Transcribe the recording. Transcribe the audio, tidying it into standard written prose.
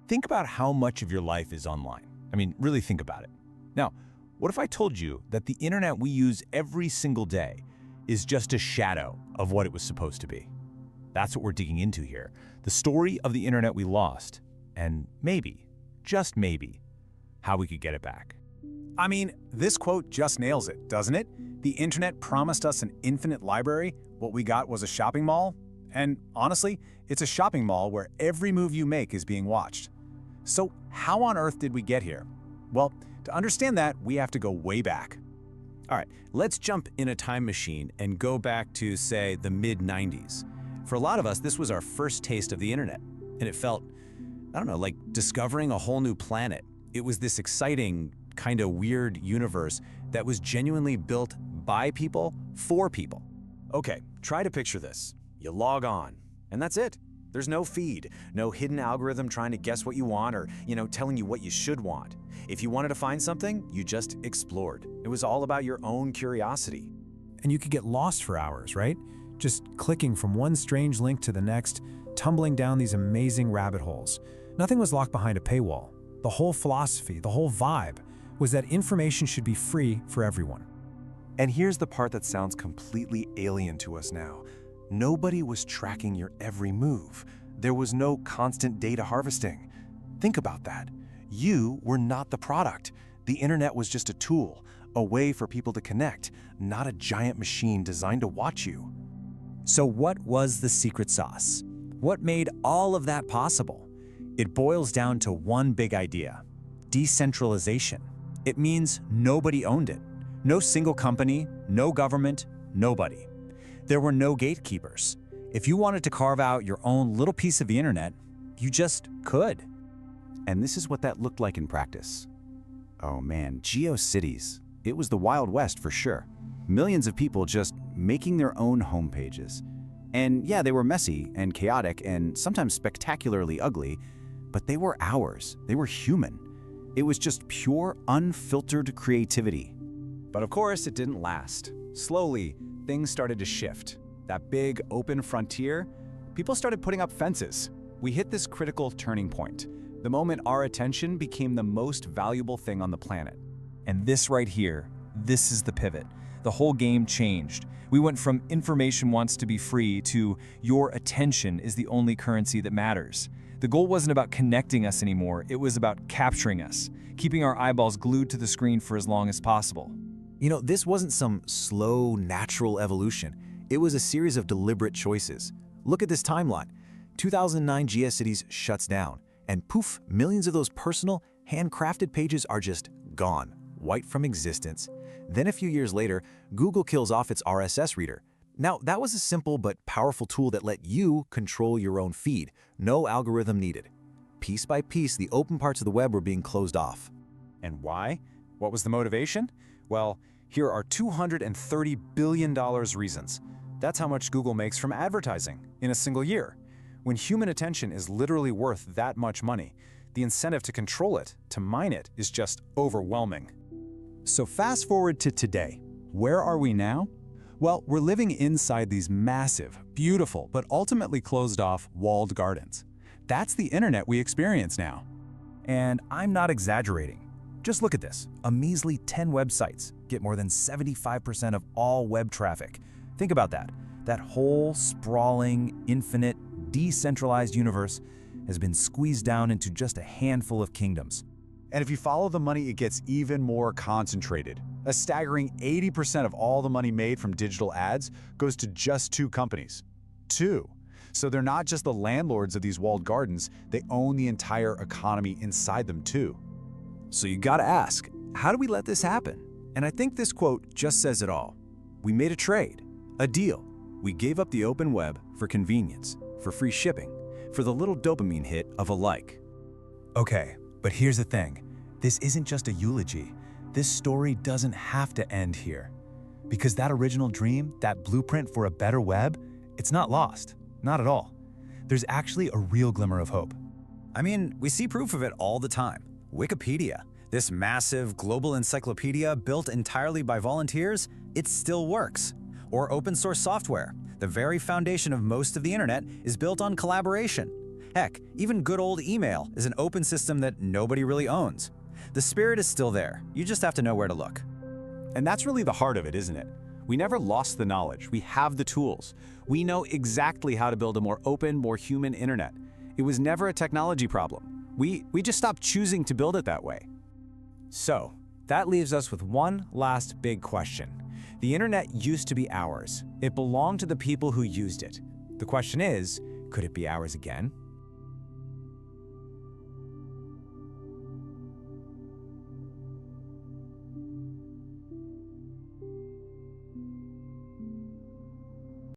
Think about how much of your life is online. I mean, really think about it. Now, what if I told you that the internet we use every single day is just a shadow of what it was supposed to be? That's what we're digging into here. The story of the internet we lost, and maybe, just maybe, how we could get it back. I mean, this quote just nails it, doesn't it? The internet promised us an infinite library. What we got was a shopping mall. And honestly, it's a shopping mall where every move you make is being watched. So how on earth did we get here? Well, to understand that, we have to go way back. All right, let's jump in a time machine and go back to, say, the mid-90s. For a lot of us, this was our first taste of the internet, and it felt, I don't know, like discovering a whole new planet. It was this exciting, kind of weird universe that was genuinely built by people, for people. Okay, try to picture this. You log on, and that's it. There's no feed, no hidden algorithm trying to guess what you want or, telling you what you should want. If you wanted to find something, you just explored. It was all about your own curiosity. And you could get lost for hours, right? Just clicking from one strange link to the next, tumbling down these amazing rabbit holes. Nothing was locked behind a paywall. The whole philosophy, the whole vibe, was that information should be free for everyone. And here's the part that sounds completely alien to us now. Nobody was tracking your every move. There was no constant data harvesting. Think about that. You were not the product. The internet was just a tool, a way for people to connect, not a giant machine designed to watch you. So what was the secret sauce? What made all of that possible? It boils down to one big idea: decentralization. It means nobody owned it. No single company, no government, nobody. There were no gatekeepers. If you wanted to carve out your own little piece of the internet, you just could. And this is what that looked like in practice. Oh man, GeoCities. It was the Wild West for sure. Millions of people just making their own homepages. And yeah, they were messy and chaotic and sometimes spectacularly ugly, but they were ours. They were human. It was just pure, unfiltered creativity. But of course, it didn't last. Slowly, things started to shift. That big, open frontier, people started putting up fences. We hit this critical turning point, the moment our attention became the most valuable thing on the planet. And this right here, this is the pivot. The whole game changed. We went from information wants to be free to your attention is the only currency that matters. The goal wasn't about connecting us anymore, it was about capturing us, keeping our eyeballs glued to the screen for as long as possible. This wasn't some slow, natural evolution. It was a series of deliberate choices. Look at this timeline. 2009 GeoCities shuts down, and poof, millions of those personal, handcrafted pages are just gone, wiped from existence. Then a few years later, Google kills off its RSS reader. Now, that was a simple but powerful tool that let you control your own feed. No algorithm needed. Piece by piece, the open parts of the web were being closed off. And why? What was the motivation? Well, here are $230 billion reasons. That's how much Google makes from advertising in a single year. When human attention is literally worth that much money, the incentive to control it, to mine it, is just overwhelming. So fast forward to today. Where are we now? Well, we're living inside these massive, beautiful, but ultimately closed-off walled gardens. That's the internet we experience now. And I'm not exaggerating. Just look at this. A measly 10 websites get more than 75% of all web traffic. Think about that. That whole sprawling, infinite, decentralized universe has been squeezed down into just a handful of kingdoms. And if you follow the money, it gets even more concentrated. A staggering 80% of all the money made from digital ads goes to just two companies. Two. So they're not just the landlords of these walled gardens, they own the entire economy inside them too. So you gotta ask, how do we let this happen? And I think this quote just says it all. We made a trade, a deal. We gave up the open web for convenience, for free shipping, for the little dopamine hit of a like. Okay, but here's the thing. This isn't just a eulogy. This story doesn't have to end here. Because that original dream, that blueprint for a better web, it's not lost. Not at all. There's actually a real glimmer of hope. I mean, we see proof of it all the time. Wikipedia, this massive global encyclopedia built entirely by volunteers, it still works. Or open source software. The very foundation of most of the internet is built on collaboration. Heck, even good old email is an open system that nobody really owns. The spirit is still there. You just have to know where to look. And that's really the heart of it, isn't it? We never lost the knowledge. We have the tools. We know exactly how to build a more open, more human internet. It was never a technology problem. We just stopped choosing to build it that way. So, that leaves us with one last big question. The internet used to be ours. It belonged to the people who used it. The question is, could it be ours again?